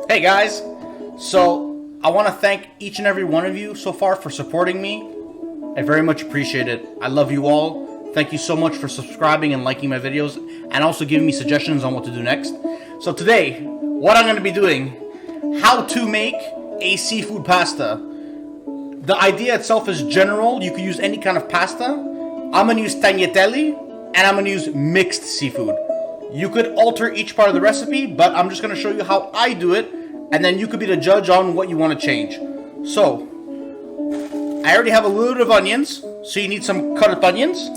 Hey guys, so I want to thank each and every one of you so far for supporting me. I very much appreciate it. I love you all. Thank you so much for subscribing and liking my videos and also giving me suggestions on what to do next. So today, what I'm going to be doing, how to make a seafood pasta. The idea itself is general. You can use any kind of pasta. I'm going to use tagliatelle and I'm going to use mixed seafood. You could alter each part of the recipe, but I'm just going to show you how I do it, and then you could be the judge on what you want to change. So, I already have a little bit of onions, so you need some cut up onions.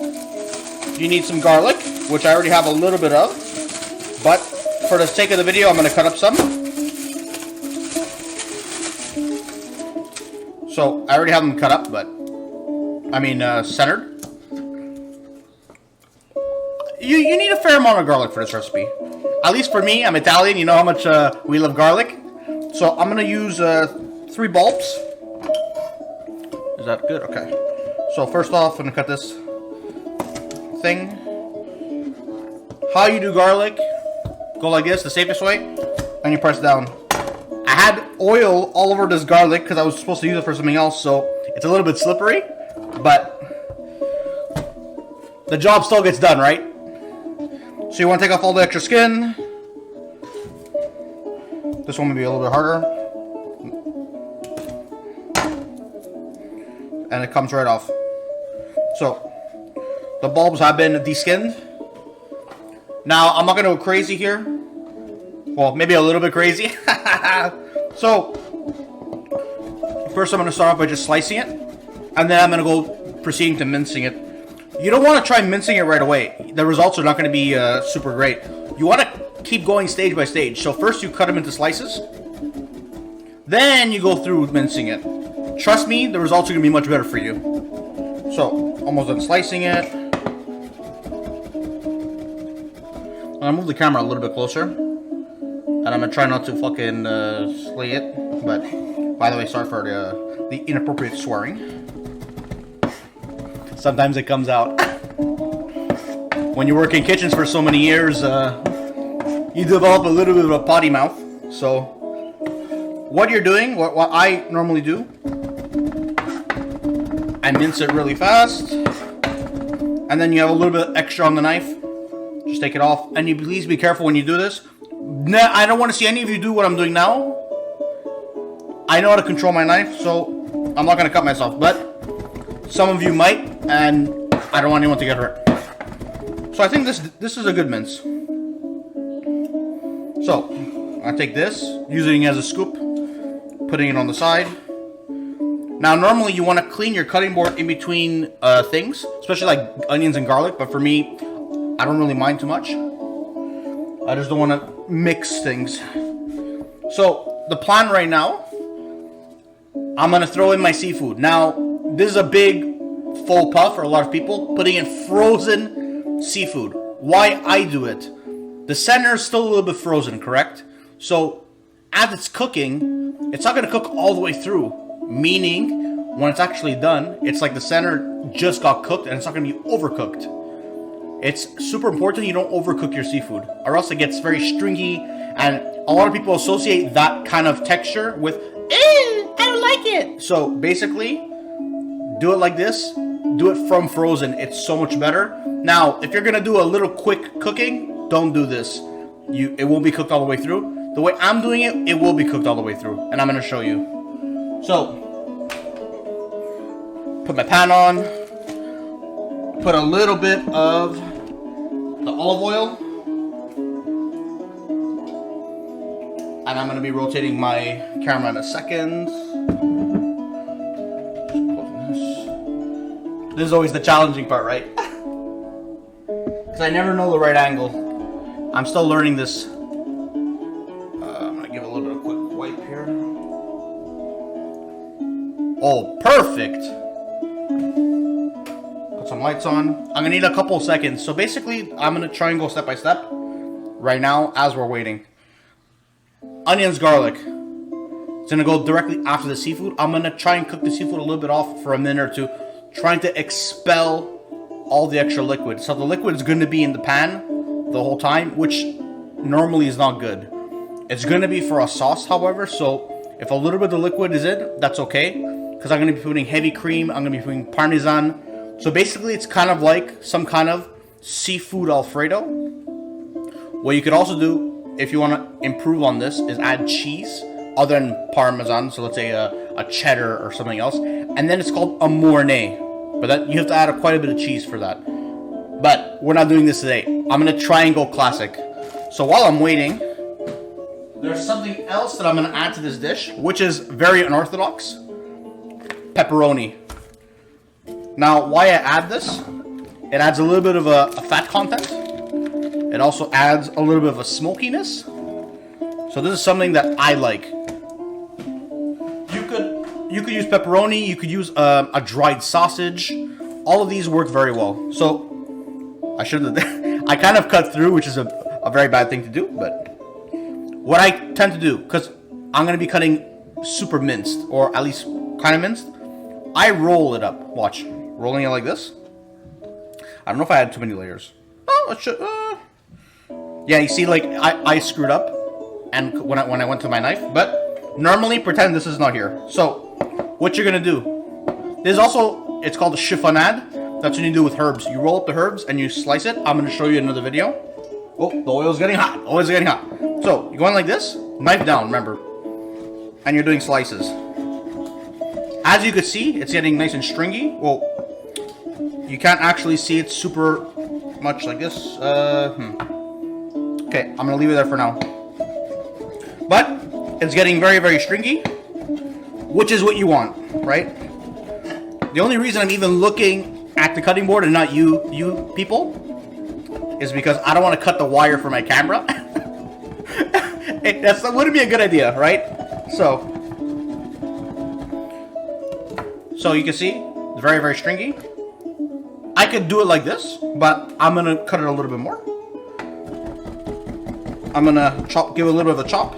You need some garlic, which I already have a little bit of, but for the sake of the video, I'm going to cut up some. So, I already have them cut up, but, centered. You need a fair amount of garlic for this recipe. At least for me, I'm Italian, you know how much we love garlic. So I'm going to use 3 bulbs. Is that good? Okay. So first off, I'm going to cut this thing. How you do garlic, go like this, the safest way, and you press down. I had oil all over this garlic because I was supposed to use it for something else, so it's a little bit slippery, but the job still gets done, right? So you want to take off all the extra skin. This one may be a little bit harder. And it comes right off. So, the bulbs have been de-skinned. Now, I'm not going to go crazy here. Well, maybe a little bit crazy. So, first I'm going to start off by just slicing it. And then I'm going to go proceeding to mincing it. You don't want to try mincing it right away. The results are not going to be super great. You want to keep going stage by stage. So first you cut them into slices. Then you go through mincing it. Trust me, the results are going to be much better for you. So, almost done slicing it. I'm going to move the camera a little bit closer. And I'm going to try not to fucking slay it. But, by the way, sorry for the inappropriate swearing. Sometimes it comes out. When you work in kitchens for so many years, you develop a little bit of a potty mouth. So, what you're doing, what I normally do, I mince it really fast. And then you have a little bit extra on the knife. Just take it off. And you please be careful when you do this. I don't want to see any of you do what I'm doing now. I know how to control my knife, so I'm not going to cut myself. But some of you might. And I don't want anyone to get hurt. So I think this is a good mince. So I take this, using it as a scoop, putting it on the side. Now normally you want to clean your cutting board in between things, especially like onions and garlic. But for me, I don't really mind too much. I just don't want to mix things. So the plan right now, I'm gonna throw in my seafood. Now this is a big faux pas for a lot of people, putting in frozen seafood. Why I do it? The center is still a little bit frozen, correct? So as it's cooking, it's not going to cook all the way through. Meaning, when it's actually done, it's like the center just got cooked and it's not going to be overcooked. It's super important you don't overcook your seafood, or else it gets very stringy, and a lot of people associate that kind of texture with, I don't like it. So basically, do it like this. Do it from frozen. It's so much better. Now, if you're going to do a little quick cooking, don't do this. It won't be cooked all the way through. The way I'm doing it, it will be cooked all the way through. And I'm going to show you. So, put my pan on. Put a little bit of the olive oil. And I'm going to be rotating my camera in a second. This is always the challenging part, right? Because I never know the right angle. I'm still learning this. I'm going to give a little bit of a quick wipe here. Oh, perfect. Put some lights on. I'm going to need a couple of seconds. So basically, I'm going to try and go step by step right now as we're waiting. Onions, garlic. It's going to go directly after the seafood. I'm going to try and cook the seafood a little bit off for a minute or two, trying to expel all the extra liquid. So the liquid is going to be in the pan the whole time, which normally is not good. It's going to be for a sauce, however, so if a little bit of the liquid is in, that's okay. Because I'm going to be putting heavy cream, I'm going to be putting parmesan. So basically, it's kind of like some kind of seafood alfredo. What you could also do, if you want to improve on this, is add cheese other than parmesan. So let's say a cheddar or something else. And then it's called a mornay. But that you have to add quite a bit of cheese for that. But we're not doing this today. I'm going to try and go classic. So while I'm waiting, there's something else that I'm going to add to this dish, which is very unorthodox. Pepperoni. Now, why I add this? It adds a little bit of a fat content. It also adds a little bit of a smokiness. So this is something that I like. You could use pepperoni. You could use a dried sausage. All of these work very well. So I should have. I kind of cut through, which is a very bad thing to do. But what I tend to do, because I'm going to be cutting super minced, or at least kind of minced, I roll it up. Watch. Rolling it like this. I don't know if I had too many layers. Oh, it should. Yeah, you see, like I screwed up, and when I went to my knife. But normally, pretend this is not here. So what you're gonna do? There's also, it's called a chiffonade. That's what you do with herbs. You roll up the herbs and you slice it. I'm gonna show you another video. Oh, the oil's getting hot. Oil's getting hot. So you're going like this, knife down. Remember, and you're doing slices. As you can see, it's getting nice and stringy. Well, you can't actually see it super much like this. Okay, I'm gonna leave it there for now. But it's getting very, very stringy, which is what you want, right? The only reason I'm even looking at the cutting board and not you people is because I don't want to cut the wire for my camera. That wouldn't be a good idea, right? So you can see, it's very, very stringy. I could do it like this, but I'm going to cut it a little bit more. I'm going to give it a little bit of a chop.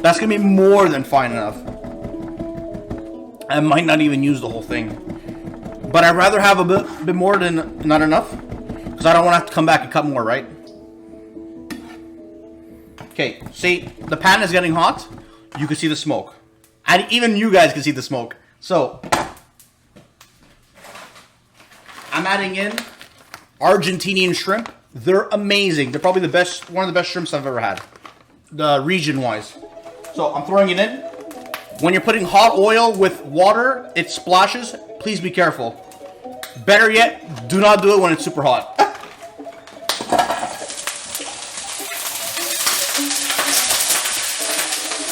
That's going to be more than fine enough. I might not even use the whole thing. But I'd rather have a bit more than not enough. Because I don't want to have to come back and cut more, right? Okay, see, the pan is getting hot. You can see the smoke. And even you guys can see the smoke. So, I'm adding in Argentinian shrimp. They're amazing. They're probably one of the best shrimps I've ever had. Region-wise. So, I'm throwing it in. When you're putting hot oil with water, it splashes. Please be careful. Better yet, do not do it when it's super hot.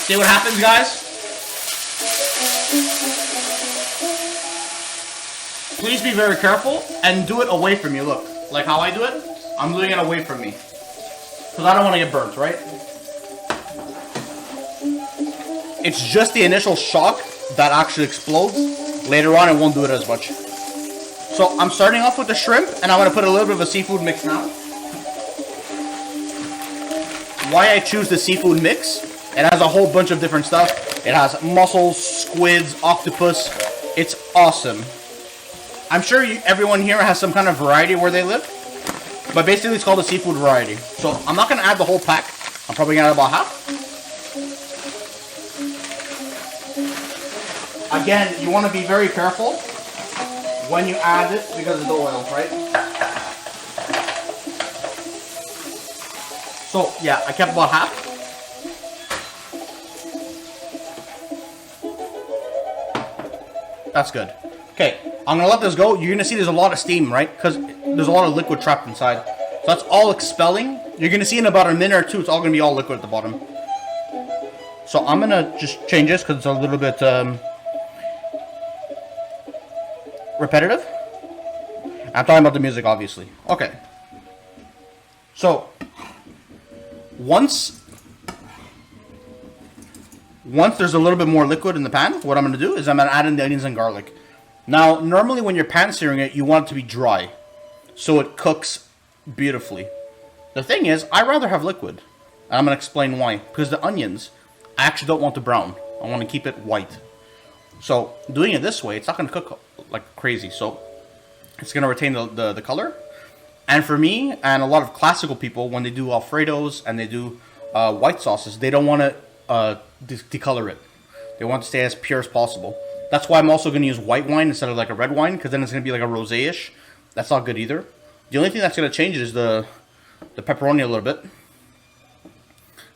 See what happens, guys? Please be very careful and do it away from you. Look, like how I do it, I'm doing it away from me. Because I don't want to get burnt, right? It's just the initial shock that actually explodes. Later on, it won't do it as much. So I'm starting off with the shrimp, and I'm going to put a little bit of a seafood mix now. Why I choose the seafood mix? It has a whole bunch of different stuff. It has mussels, squids, octopus. It's awesome. I'm sure everyone here has some kind of variety where they live. But basically, it's called a seafood variety. So I'm not going to add the whole pack. I'm probably going to add about half. Again, you want to be very careful when you add it because of the oil, right? So, yeah, I kept about half. That's good. Okay, I'm going to let this go. You're going to see there's a lot of steam, right? Because there's a lot of liquid trapped inside. So that's all expelling. You're going to see in about a minute or two, it's all going to be all liquid at the bottom. So I'm going to just change this because it's a little bit repetitive. I'm talking about the music, obviously. Okay. So, once there's a little bit more liquid in the pan, what I'm going to do is I'm going to add in the onions and garlic. Now, normally when you're pan searing it, you want it to be dry, so it cooks beautifully. The thing is, I rather have liquid, and I'm going to explain why. Because the onions, I actually don't want to brown. I want to keep it white. So, doing it this way, it's not going to cook like crazy. So, it's going to retain the color. And for me, and a lot of classical people, when they do alfredos and they do white sauces. They don't want to decolor it. They want to stay as pure as possible. That's why I'm also going to use white wine instead of like a red wine, because then it's going to be like a rosé-ish. That's not good either. The only thing that's going to change is the pepperoni a little bit.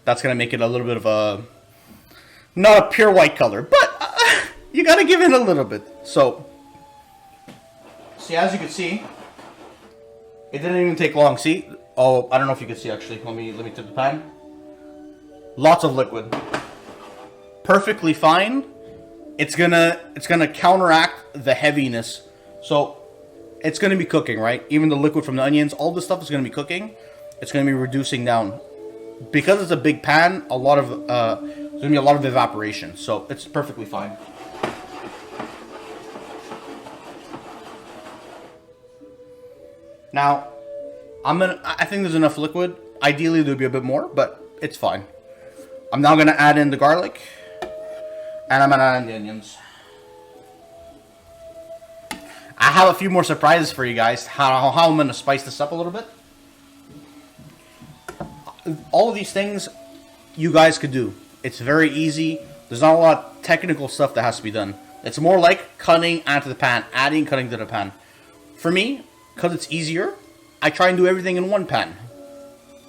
That's going to make it a little bit of a, not a pure white color, but you got to give it a little bit. So, see, as you can see, it didn't even take long. See? Oh, I don't know if you can see actually. Let me tip the pan. Lots of liquid. Perfectly fine. It's gonna counteract the heaviness. So it's gonna be cooking, right? Even the liquid from the onions, all this stuff is gonna be cooking. It's gonna be reducing down. Because it's a big pan, there's gonna be a lot of evaporation. So it's perfectly fine. Now, I think there's enough liquid. Ideally, there'd be a bit more, but it's fine. I'm now gonna add in the garlic, and I'm gonna add in the onions. I have a few more surprises for you guys. How I'm gonna spice this up a little bit. All of these things you guys could do. It's very easy. There's not a lot of technical stuff that has to be done. It's more like cutting onto the pan, adding, cutting to the pan. For me, because it's easier, I try and do everything in one pan.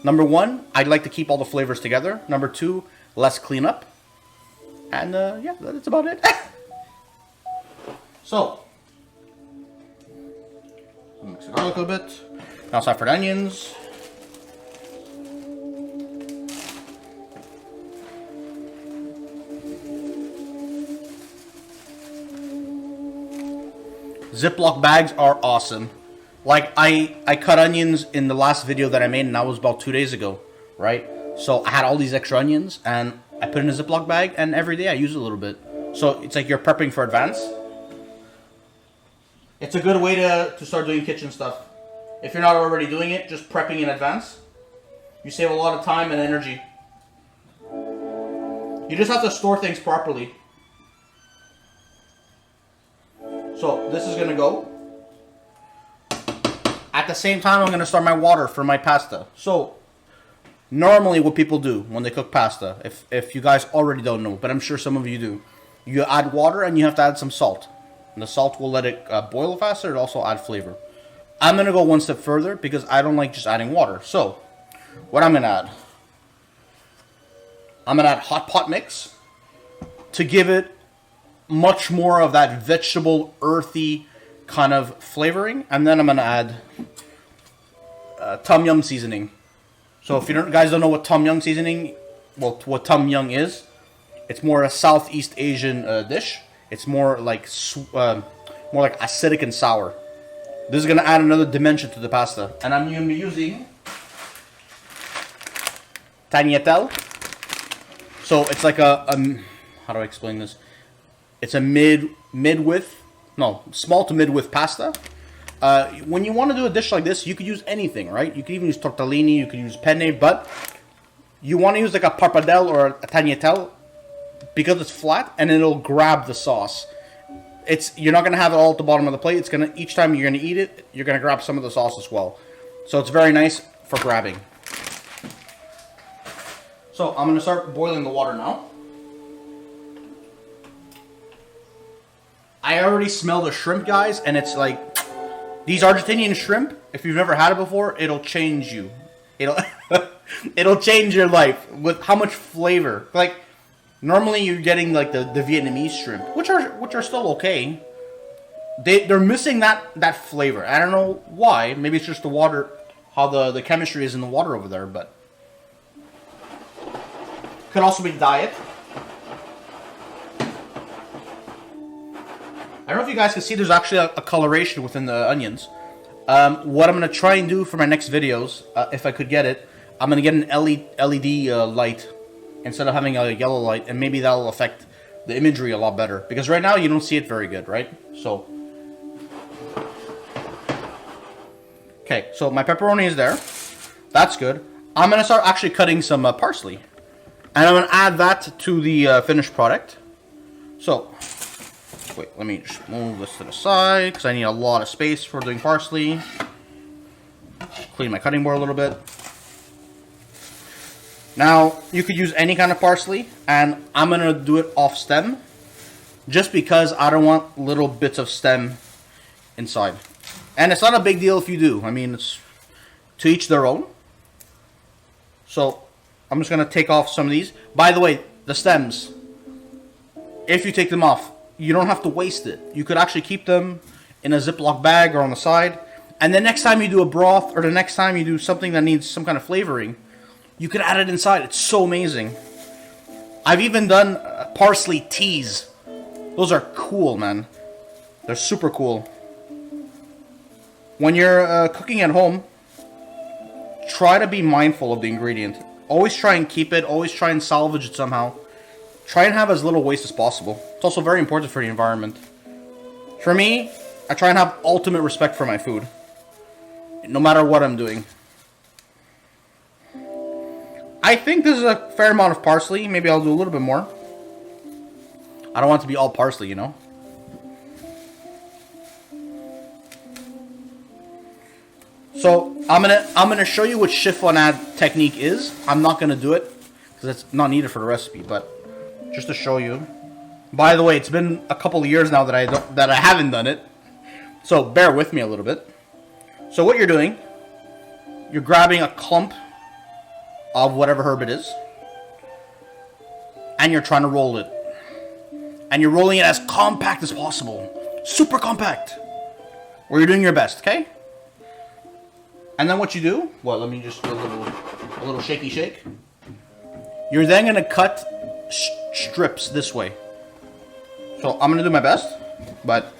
Number one, I'd like to keep all the flavors together. Number two, less cleanup. And yeah, that's about it. So, mix the garlic a little bit. Now it's time for the onions. Ziploc bags are awesome. Like, I cut onions in the last video that I made, and that was about 2 days ago, right? So I had all these extra onions, and I put it in a Ziploc bag, and every day I use it a little bit. So it's like you're prepping for advance. It's a good way to start doing kitchen stuff. If you're not already doing it, just prepping in advance. You save a lot of time and energy. You just have to store things properly. So this is going to go. At the same time, I'm going to start my water for my pasta. So normally what people do when they cook pasta, if you guys already don't know, but I'm sure some of you do, you add water and you have to add some salt. And the salt will let it boil faster. It also add flavor. I'm going to go one step further because I don't like just adding water. So what I'm going to add, I'm going to add hot pot mix to give it much more of that vegetable, earthy kind of flavoring. And then I'm going to add tom yum seasoning. So if you guys don't know what tom yum seasoning, well, what tom yum is, it's more a Southeast Asian dish. It's more like acidic and sour. This is going to add another dimension to the pasta. And I'm going to be using tagliatelle. So it's like a how do I explain this? It's a mid-width, no, small to mid-width pasta. When you want to do a dish like this, you could use anything, right? You could even use tortellini, you could use penne, but you want to use like a pappardelle or a tagliatelle because it's flat and it'll grab the sauce. You're not going to have it all at the bottom of the plate. It's going to, each time you're going to eat it, you're going to grab some of the sauce as well. So it's very nice for grabbing. So I'm going to start boiling the water now. I already smell the shrimp, guys, and it's like, these Argentinian shrimp, if you've never had it before, it'll change you. It'll change your life with how much flavor. Like, normally you're getting like the Vietnamese shrimp, which are still okay. They're missing that flavor. I don't know why. Maybe it's just the water, how the chemistry is in the water over there, but could also be diet. I don't know if you guys can see, there's actually a coloration within the onions. What I'm going to try and do for my next videos, if I could get it, I'm going to get an LED light instead of having a yellow light, and maybe that'll affect the imagery a lot better. Because right now, you don't see it very good, right? So, okay, so my pepperoni is there. That's good. I'm going to start actually cutting some parsley. And I'm going to add that to the finished product. So, wait, let me just move this to the side because I need a lot of space for doing parsley. Clean my cutting board a little bit. Now, you could use any kind of parsley, and I'm going to do it off stem, just because I don't want little bits of stem inside. And it's not a big deal if you do. I mean, it's to each their own. So, I'm just going to take off some of these. By the way, the stems, if you take them off, you don't have to waste it. You could actually keep them in a Ziploc bag or on the side. And the next time you do a broth, or the next time you do something that needs some kind of flavoring, you can add it inside. It's so amazing. I've even done parsley teas. Those are cool, man. They're super cool. When you're cooking at home, try to be mindful of the ingredient. Always try and keep it. Always try and salvage it somehow. Try and have as little waste as possible. It's also very important for the environment. For me, I try and have ultimate respect for my food, no matter what I'm doing. I think this is a fair amount of parsley. Maybe I'll do a little bit more. I don't want it to be all parsley, you know. So I'm gonna show you what chiffonade technique is. I'm not gonna do it because it's not needed for the recipe, but just to show you. By the way, it's been a couple of years now that I haven't done it, so bear with me a little bit. So what you're doing, you're grabbing a clump of whatever herb it is, and you're trying to roll it, and you're rolling it as compact as possible, super compact, where you're doing your best, okay? And then what you do, well, let me just do a little shaky shake. You're then gonna cut strips this way. So I'm gonna do my best, but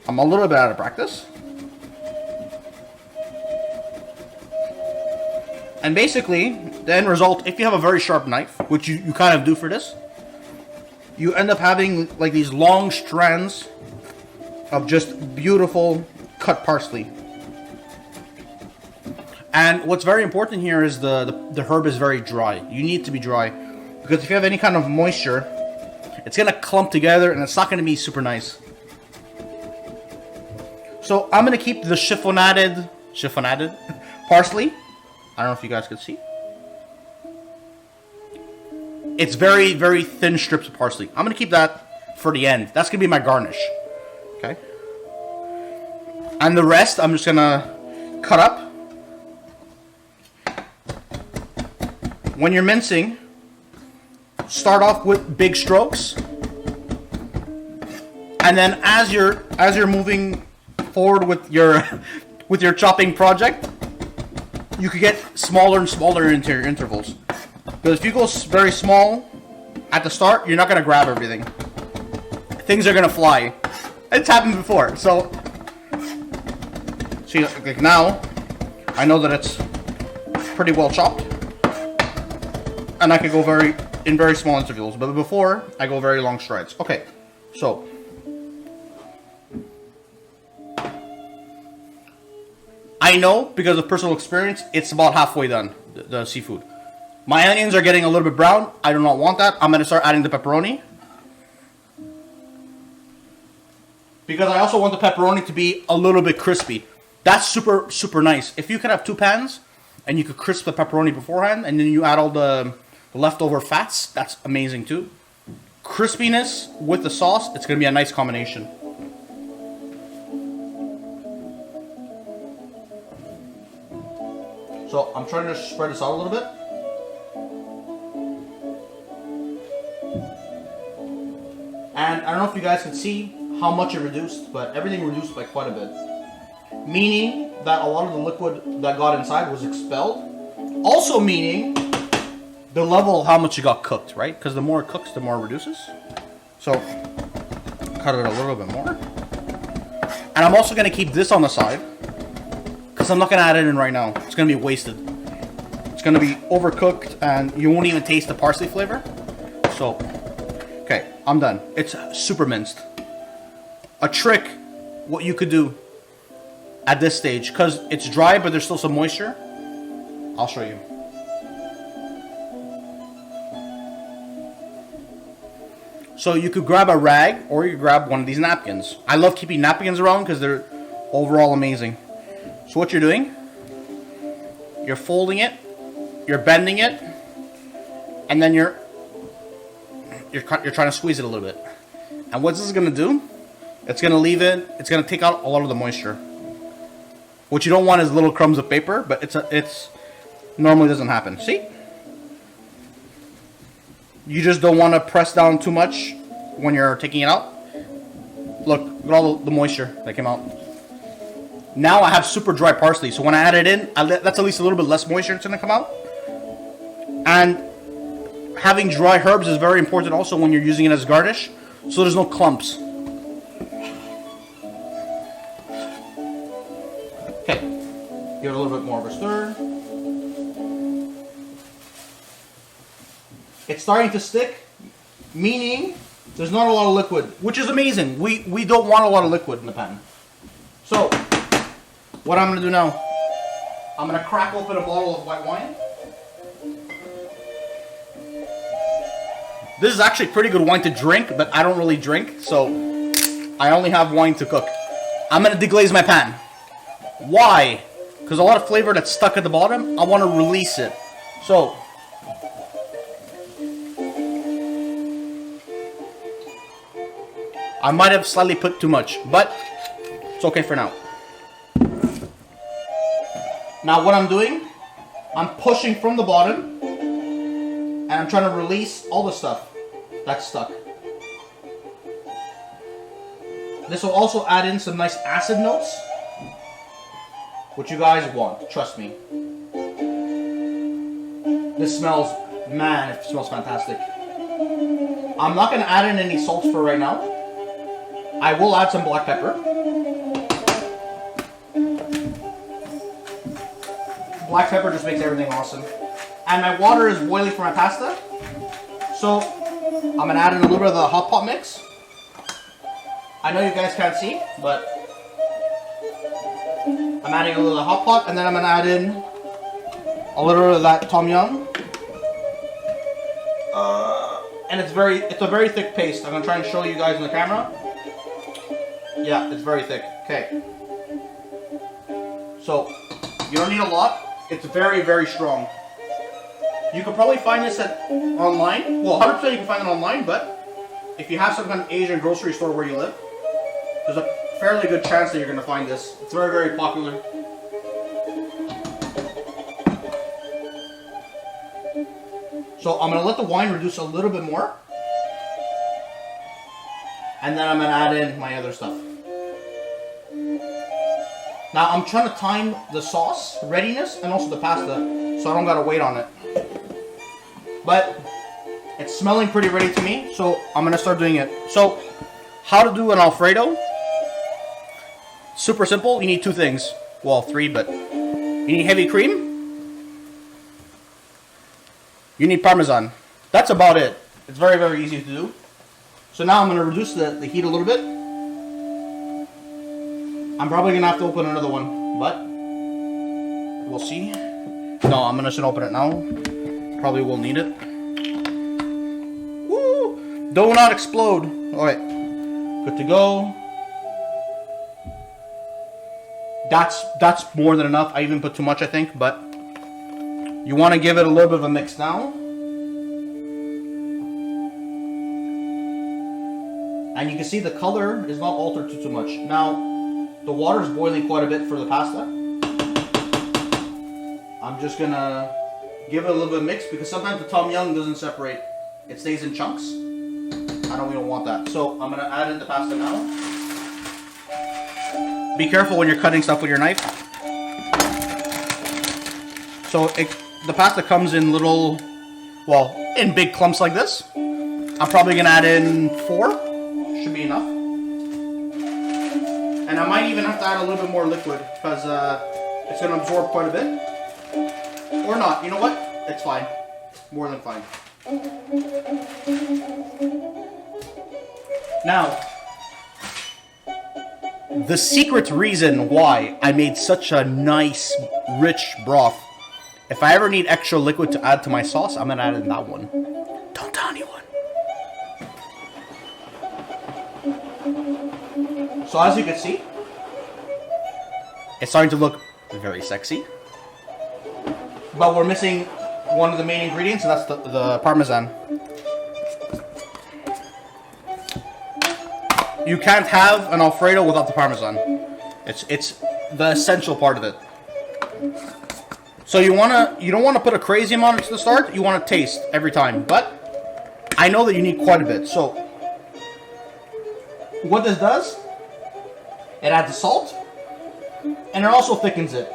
I'm a little bit out of practice. And basically, the end result, if you have a very sharp knife, which you kind of do for this, you end up having like these long strands of just beautiful cut parsley. And what's very important here is the herb is very dry. You need to be dry, because if you have any kind of moisture, it's going to clump together and it's not going to be super nice. So I'm going to keep the chiffonade parsley. I don't know if you guys can see. It's very, very thin strips of parsley. I'm going to keep that for the end. That's going to be my garnish. Okay. And the rest, I'm just going to cut up. When you're mincing, start off with big strokes. And then as you're moving forward with your chopping project, you could get smaller and smaller intervals. Because if you go very small at the start, you're not going to grab everything. Things are going to fly. It's happened before. So, see, like now, I know that it's pretty well chopped. And I can go in very small intervals. But before, I go very long strides. Okay, so I know, because of personal experience, it's about halfway done, the seafood. My onions are getting a little bit brown. I do not want that. I'm going to start adding the pepperoni, because I also want the pepperoni to be a little bit crispy. That's super, super nice. If you could have two pans, and you could crisp the pepperoni beforehand, and then you add all the leftover fats, that's amazing too. Crispiness with the sauce, it's going to be a nice combination. So I'm trying to spread this out a little bit. And I don't know if you guys can see how much it reduced, but everything reduced by quite a bit. Meaning that a lot of the liquid that got inside was expelled. Also meaning the level of how much it got cooked, right? Because the more it cooks, the more it reduces. So cut it a little bit more. And I'm also going to keep this on the side, because I'm not going to add it in right now. It's going to be wasted. It's going to be overcooked and you won't even taste the parsley flavor. So, okay, I'm done. It's super minced. A trick, what you could do at this stage, because it's dry but there's still some moisture, I'll show you. So you could grab a rag or you grab one of these napkins. I love keeping napkins around because they're overall amazing. So what you're doing, you're folding it, you're bending it, and then you're trying to squeeze it a little bit. And what this is gonna do, it's gonna take out a lot of the moisture. What you don't want is little crumbs of paper, but it's normally doesn't happen. See? You just don't want to press down too much when you're taking it out. Look at all the moisture that came out. Now I have super dry parsley, so when I add it in, that's at least a little bit less moisture that's gonna come out. And having dry herbs is very important also when you're using it as garnish, so there's no clumps. Okay, give it a little bit more of a stir. It's starting to stick, meaning there's not a lot of liquid, which is amazing. We don't want a lot of liquid in the pan. So, what I'm going to do now, I'm going to crack open a bottle of white wine. This is actually pretty good wine to drink, but I don't really drink, so I only have wine to cook. I'm going to deglaze my pan. Why? Because a lot of flavor that's stuck at the bottom, I want to release it. So, I might have slightly put too much, but it's okay for now. Now what I'm doing, I'm pushing from the bottom, and I'm trying to release all the stuff that's stuck. This will also add in some nice acid notes, which you guys want, trust me. This smells, man, it smells fantastic. I'm not going to add in any salts for right now. I will add some black pepper. Black pepper just makes everything awesome. And my water is boiling for my pasta. So, I'm going to add in a little bit of the hot pot mix. I know you guys can't see, but I'm adding a little of the hot pot, and then I'm going to add in a little bit of that tom yum. And it's a very thick paste. I'm going to try and show you guys in the camera. Yeah, it's very thick. Okay. So, you don't need a lot. It's very, very strong. You could probably find this online. Well, 100% you can find it online, but if you have some kind of Asian grocery store where you live, there's a fairly good chance that you're going to find this. It's very, very popular. So, I'm going to let the wine reduce a little bit more. And then I'm going to add in my other stuff. Now I'm trying to time the sauce readiness and also the pasta so I don't gotta wait on it. But it's smelling pretty ready to me, so I'm gonna start doing it. So, how to do an alfredo? Super simple. You need two things. Well, three, but you need heavy cream. You need parmesan. That's about it. It's very, very easy to do. So now I'm gonna reduce the heat a little bit. I'm probably going to have to open another one, but we'll see. No, I'm just going to open it now. Probably will need it. Woo! Do not explode. Alright. Good to go. That's more than enough. I even put too much, I think, but you want to give it a little bit of a mix now. And you can see the color is not altered too much. Now, the water is boiling quite a bit for the pasta. I'm just gonna give it a little bit of mix because sometimes the tom yum doesn't separate. It stays in chunks. We don't want that. So I'm gonna add in the pasta now. Be careful when you're cutting stuff with your knife. So the pasta comes in little, well, in big clumps like this. I'm probably gonna add in 4. Should be enough. And I might even have to add a little bit more liquid because it's going to absorb quite a bit. Or not. You know what? It's fine. More than fine. Now, the secret reason why I made such a nice, rich broth, if I ever need extra liquid to add to my sauce, I'm going to add in that one. Don't tell anyone. So as you can see, it's starting to look very sexy. But we're missing one of the main ingredients, and that's the Parmesan. You can't have an Alfredo without the Parmesan. It's the essential part of it. So you don't wanna put a crazy amount at the start. You want to taste every time, but I know that you need quite a bit. So what this does, it adds the salt, and it also thickens it.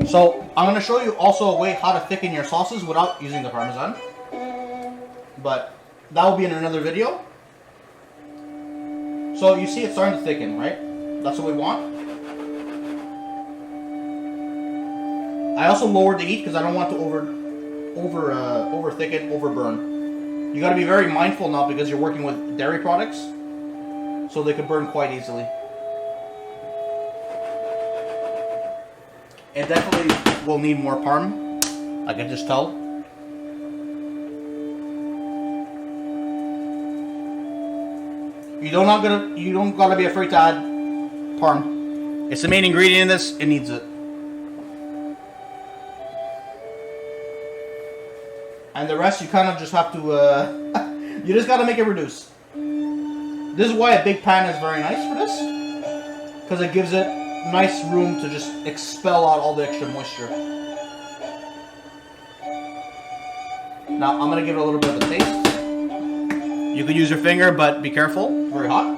So I'm going to show you also a way how to thicken your sauces without using the Parmesan. But that will be in another video. So you see it's starting to thicken, right? That's what we want. I also lowered the heat because I don't want to over thicken, overburn. You got to be very mindful now because you're working with dairy products, so they could burn quite easily. It definitely will need more parm. I can just tell. You don't gotta be afraid to add parm. It's the main ingredient in this. It needs it. And the rest you kind of just have to. You just gotta make it reduce. This is why a big pan is very nice for this, because it gives it nice room to just expel out all the extra moisture. Now I'm gonna give it a little bit of a taste. You could use your finger, but be careful. It's very hot.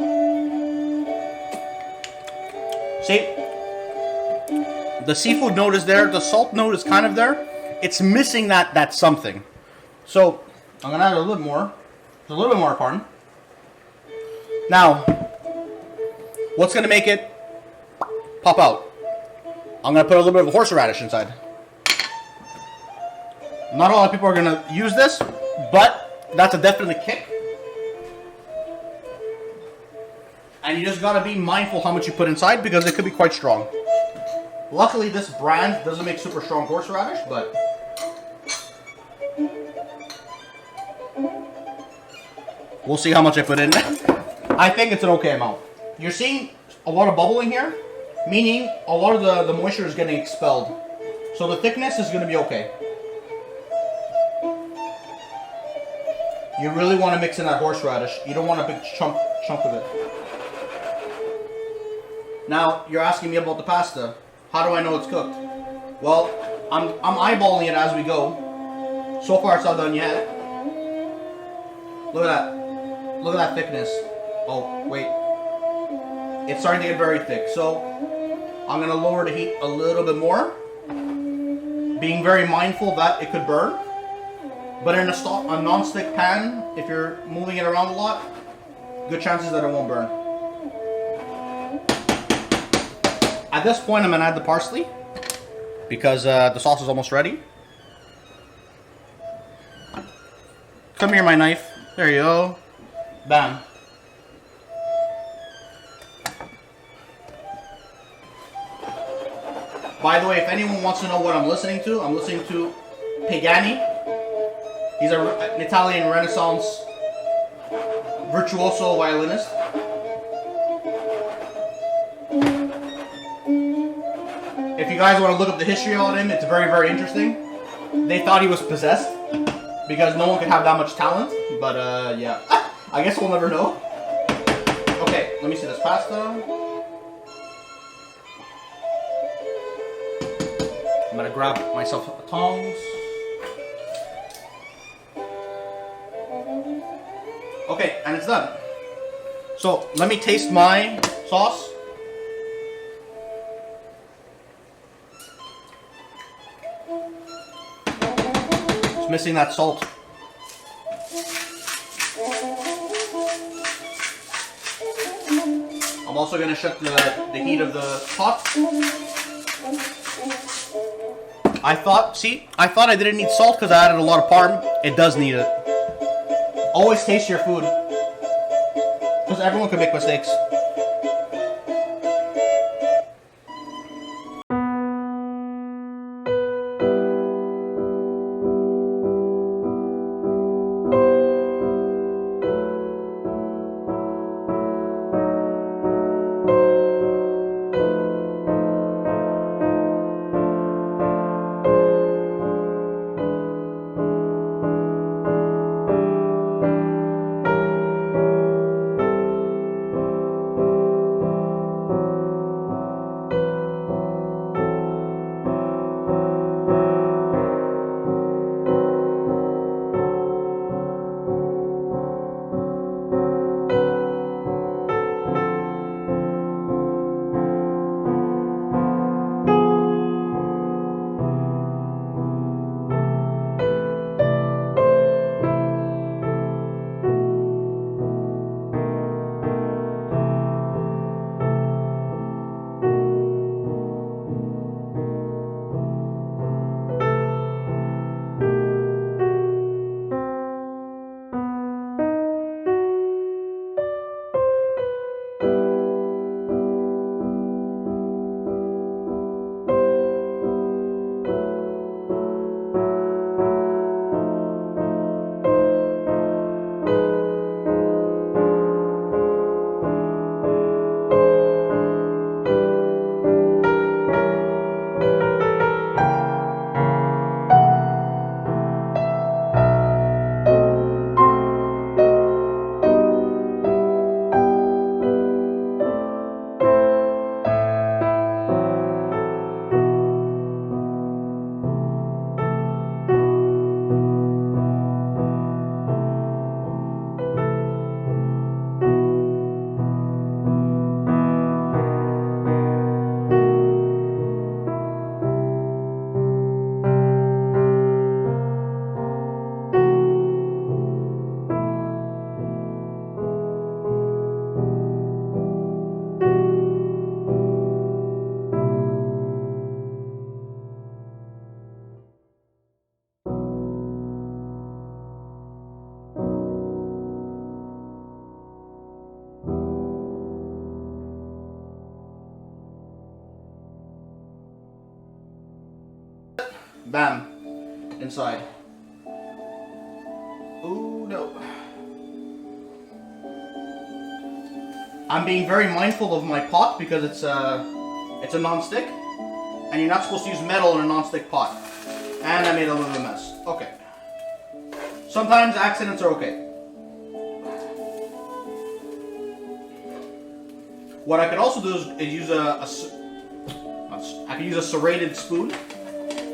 See, the seafood note is there. The salt note is kind of there. It's missing that something. So I'm gonna add a little more. A little bit more parm. Now, what's gonna make it pop out? I'm gonna put a little bit of horseradish inside. Not a lot of people are gonna use this, but that's a definite kick. And you just gotta be mindful how much you put inside because it could be quite strong. Luckily, this brand doesn't make super strong horseradish, but we'll see how much I put in. I think it's an okay amount. You're seeing a lot of bubbling here, meaning a lot of the moisture is getting expelled. So the thickness is going to be okay. You really want to mix in that horseradish. You don't want a big chunk of it. Now, you're asking me about the pasta. How do I know it's cooked? Well, I'm eyeballing it as we go. So far, it's not done yet. Look at that. Look at that thickness. Oh, wait. It's starting to get very thick. So, I'm going to lower the heat a little bit more. Being very mindful that it could burn. But in a non-stick pan, if you're moving it around a lot, good chances that it won't burn. At this point, I'm going to add the parsley. Because the sauce is almost ready. Come here, my knife. There you go. Bam. By the way, if anyone wants to know what I'm listening to Pagani. He's an Italian Renaissance virtuoso violinist. If you guys want to look up the history on him, it's very, very interesting. They thought he was possessed because no one could have that much talent. But yeah, I guess we'll never know. Okay, let me see this pasta. I'm gonna grab myself a tongs. Okay, and it's done. So let me taste my sauce. It's missing that salt. I'm also gonna shut the heat of the pot. I thought I didn't need salt because I added a lot of parm. It does need it. Always taste your food. Because everyone can make mistakes. Bam. Inside. Ooh, no. I'm being very mindful of my pot because it's a non-stick. And you're not supposed to use metal in a non-stick pot. And I made a little bit of a mess. Okay. Sometimes accidents are okay. What I could also do is use I could use a serrated spoon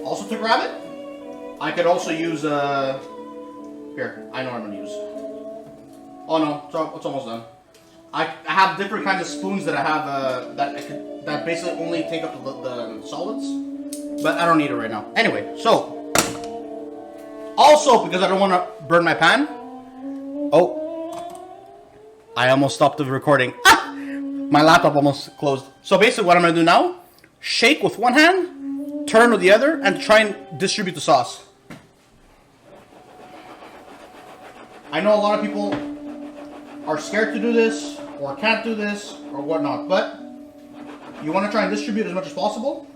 also to grab it. I could also use here, I know what I'm going to use. Oh no, it's almost done. I have different kinds of spoons that I have that basically only take up the solids, but I don't need it right now. Anyway, so also because I don't want to burn my pan. Oh, I almost stopped the recording. Ah! My laptop almost closed. So basically, what I'm gonna do now: shake with one hand, turn with the other, and try and distribute the sauce. I know a lot of people are scared to do this, or can't do this, or whatnot, but you want to try and distribute as much as possible.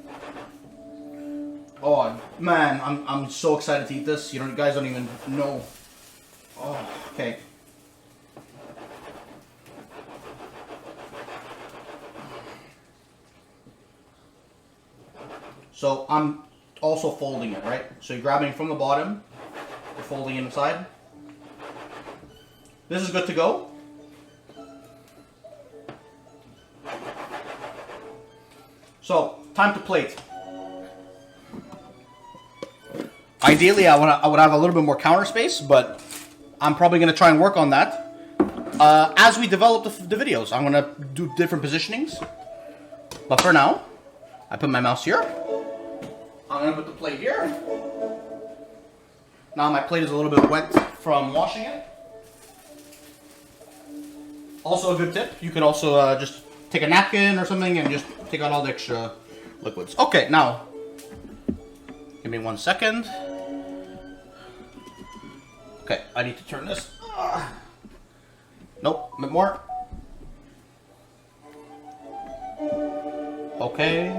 Oh man, I'm so excited to eat this. You guys don't even know. Oh, okay. So I'm also folding it, right? So you're grabbing from the bottom, you're folding it inside. This is good to go. So, time to plate. Ideally, I would have a little bit more counter space, but I'm probably going to try and work on that. As we develop the videos, I'm going to do different positionings. But for now, I put my mouse here. I'm going to put the plate here. Now my plate is a little bit wet from washing it. Also a good tip, you could also just take a napkin or something and just take out all the extra liquids. Okay, now, give me 1 second. Okay, I need to turn this. Nope, a bit more. Okay.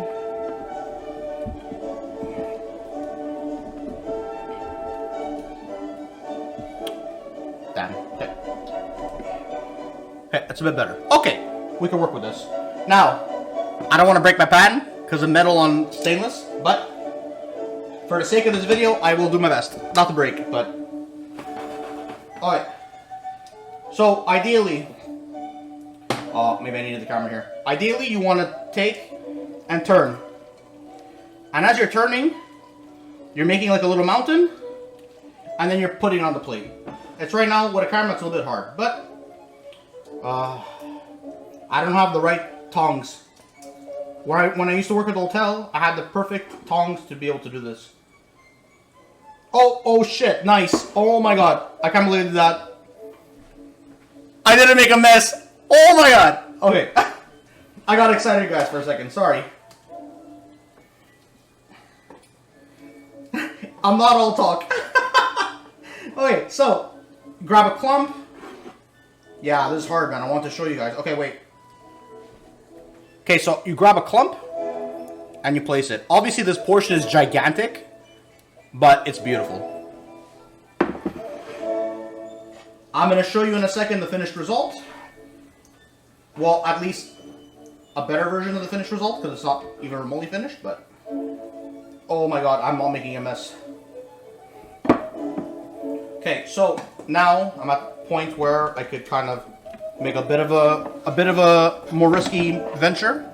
Damn, okay. Okay, that's a bit better. Okay, we can work with this. Now, I don't want to break my pan because of metal on stainless, but for the sake of this video, I will do my best. Not to break, but... Alright. So, ideally... Oh, maybe I needed the camera here. Ideally, you want to take and turn. And as you're turning, you're making like a little mountain, and then you're putting it on the plate. It's right now, with a camera, it's a little bit hard, but... I don't have the right tongs. When I used to work at the hotel, I had the perfect tongs to be able to do this. Oh shit, nice. Oh my god, I can't believe that. I didn't make a mess. Oh my god. Okay, I got excited, guys, for a second. Sorry. I'm not all talk. Okay, so grab a clump. Yeah, this is hard, man. I want to show you guys. Okay, wait. Okay, so you grab a clump and you place it. Obviously, this portion is gigantic, but it's beautiful. I'm going to show you in a second the finished result. Well, at least a better version of the finished result, because it's not even remotely finished, but... Oh my god, I'm all making a mess. Okay, so now I'm at the point where I could kind of make a bit of a more risky venture.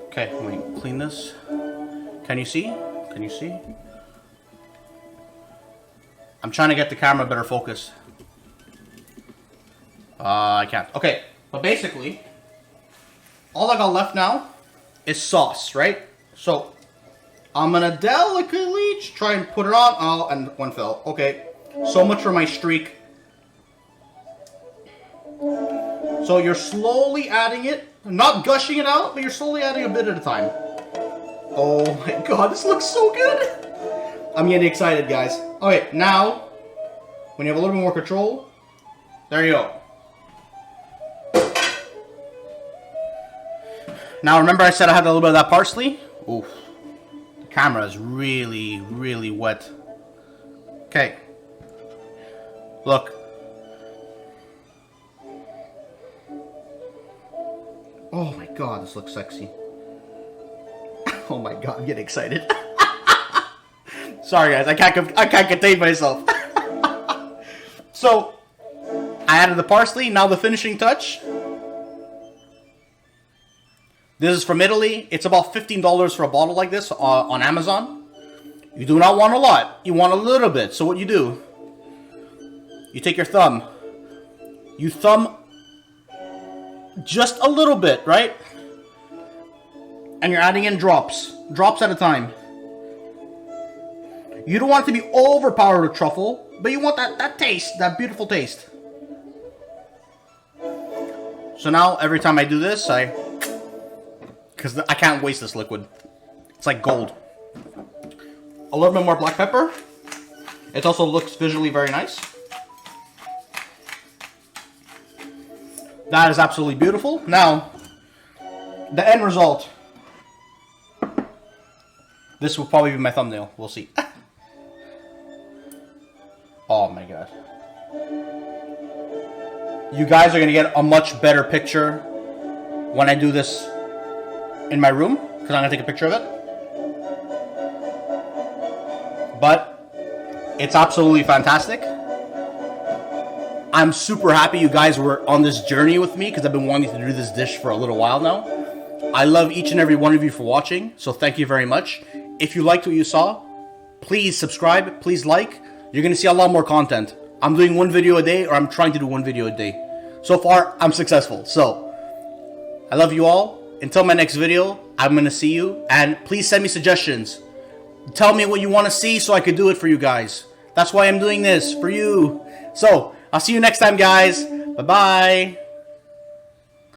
Okay, let me clean this. Can you see? Can you see? I'm trying to get the camera better focus. I can't. Okay, but basically, all I got left now is sauce, right? So I'm gonna delicately try and put it on. Oh, and one fell. Okay, so much for my streak. So you're slowly adding it, not gushing it out, but you're slowly adding a bit at a time. Oh my god, this looks so good! I'm getting excited, guys. Okay, now, when you have a little bit more control, there you go. Now remember I said I had a little bit of that parsley? Oof. The camera is really, really wet. Okay. Look. Oh my god, this looks sexy. Oh my god, I'm getting excited. Sorry guys, I can't contain myself. So, I added the parsley, now the finishing touch. This is from Italy. It's about $15 for a bottle like this on Amazon. You do not want a lot. You want a little bit. So what you do, you take your thumb. You thumb just a little bit, right? And you're adding in drops. Drops at a time. You don't want it to be overpowered with truffle, but you want that taste, that beautiful taste. So now, every time I do this, because I can't waste this liquid. It's like gold. A little bit more black pepper. It also looks visually very nice. That is absolutely beautiful. Now, the end result. This will probably be my thumbnail. We'll see. Oh my god. You guys are going to get a much better picture when I do this in my room, because I'm going to take a picture of it. But it's absolutely fantastic. I'm super happy you guys were on this journey with me, because I've been wanting to do this dish for a little while now. I love each and every one of you for watching, so thank you very much. If you liked what you saw, please subscribe, please like. You're going to see a lot more content. I'm doing one video a day, or I'm trying to do one video a day. So far, I'm successful. So, I love you all. Until my next video, I'm going to see you. And please send me suggestions. Tell me what you want to see so I could do it for you guys. That's why I'm doing this, for you. So, I'll see you next time, guys. Bye-bye.